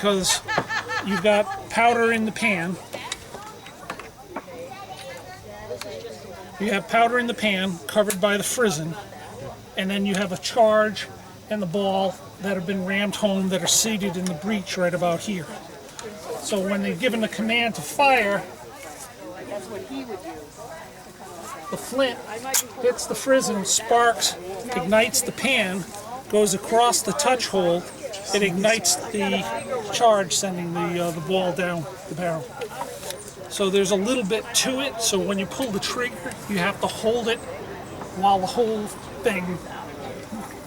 because you've got powder in the pan. You have powder in the pan covered by the frizzen, and then you have a charge and the ball that have been rammed home that are seated in the breech right about here. So when they're given the command to fire, the flint hits the frizzen, sparks, ignites the pan, goes across the touch hole, it ignites the charge, sending the ball down the barrel. So there's a little bit to it, so when you pull the trigger, you have to hold it while the whole thing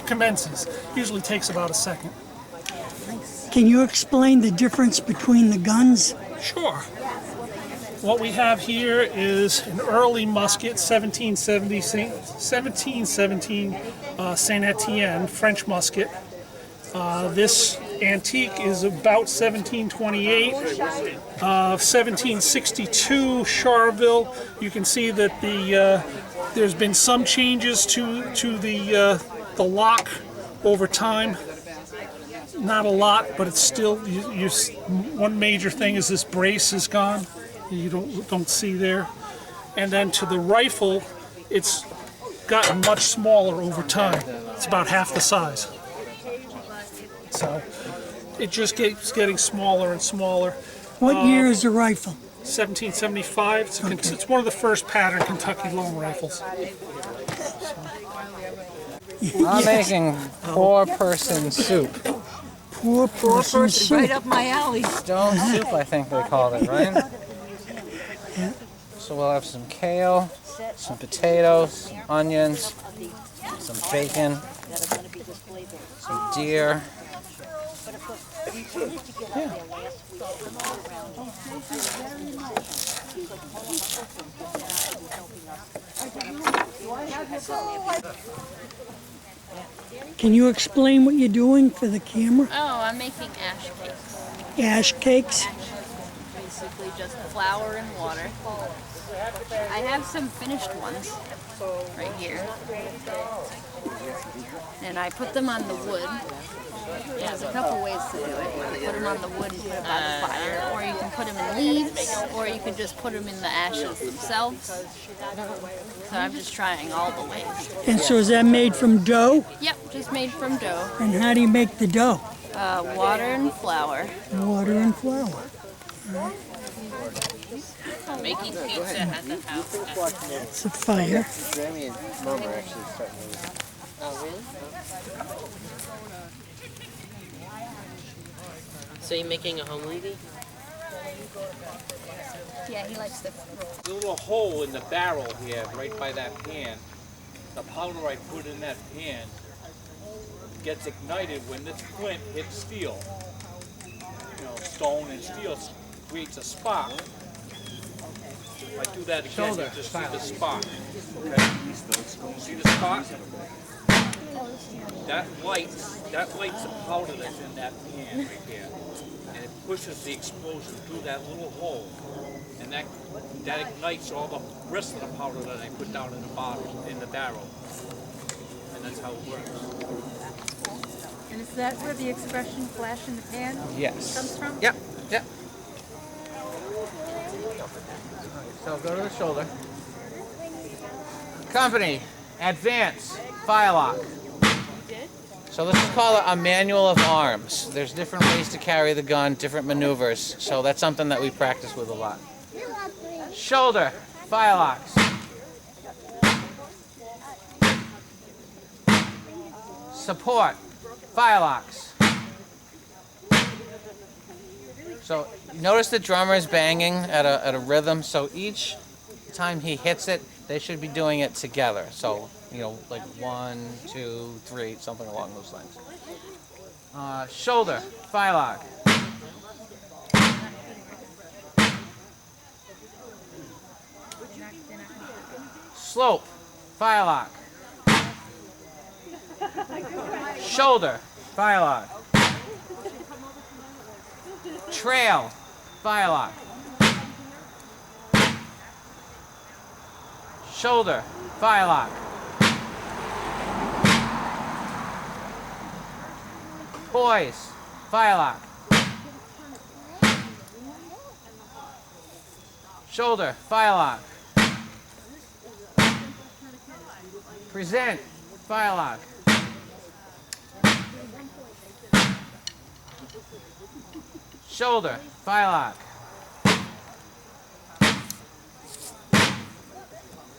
commences. Usually takes about a second. Can you explain the difference between the guns? Sure. What we have here is an early musket, 1717 Saint Etienne, French musket. This antique is about 1728. 1762 Charleville. You can see that there's been some changes to the lock over time. Not a lot, but it's still. One major thing is this brace is gone. You don't see there. And then to the rifle, it's gotten much smaller over time. It's about half the size. So it just keeps getting smaller and smaller. What year is the rifle? 1775. It's one of the first pattern Kentucky long rifles. I'm making four-person soup. Four-person soup. Right up my alley. Stone soup, I think they called it, right? So we'll have some kale, some potatoes, some onions, some bacon, some deer. Yeah. Can you explain what you're doing for the camera? Oh, I'm making ash cakes. Ash cakes? Basically just flour and water. I have some finished ones right here. And I put them on the wood. There's a couple ways to do it. You can put them on the wood and put them by the fire, or you can put them in leaves, or you can just put them in the ashes themselves. So I'm just trying all the ways. And so is that made from dough? Yep, just made from dough. And how do you make the dough? Water and flour. Water and flour. Making pizza at the house. It's a fire. Jamie and Mom are actually starting to. Oh, really? So you're making a home levy? Yeah, he likes the. There's a little hole in the barrel here, right by that pan. The powder I put in that pan gets ignited when this flint hits steel. You know, stone and steel creates a spark. If I do that again, you just see the spark. Okay? See the spark? That lights the powder that's in that pan right there. And it pushes the explosion through that little hole. And that ignites all the rest of the powder that I put down in the bottle, in the barrel. And that's how it works. And is that where the expression flash in the pan Yes. comes from? Yep, yep. So go to the shoulder. Company, advance, firelock. So this is called a manual of arms. There's different ways to carry the gun, different maneuvers. So that's something that we practice with a lot. Shoulder, firelocks. Support, firelocks. So notice the drummer is banging at a rhythm. So each time he hits it, they should be doing it together. So, you know, like 1, 2, 3, something along those lines. Shoulder, firelock. Slope, firelock. Shoulder, firelock. Trail, firelock. Shoulder, firelock. Poise, firelock. Shoulder, firelock. Present, firelock. Shoulder, firelock.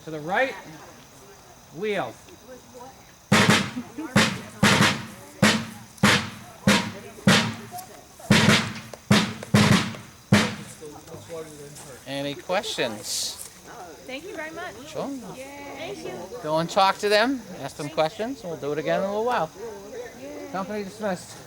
To the right, wheel. Any questions? Thank you very much. Sure. Thank you. Go and talk to them, ask them questions, and we'll do it again in a little while. Company dismissed.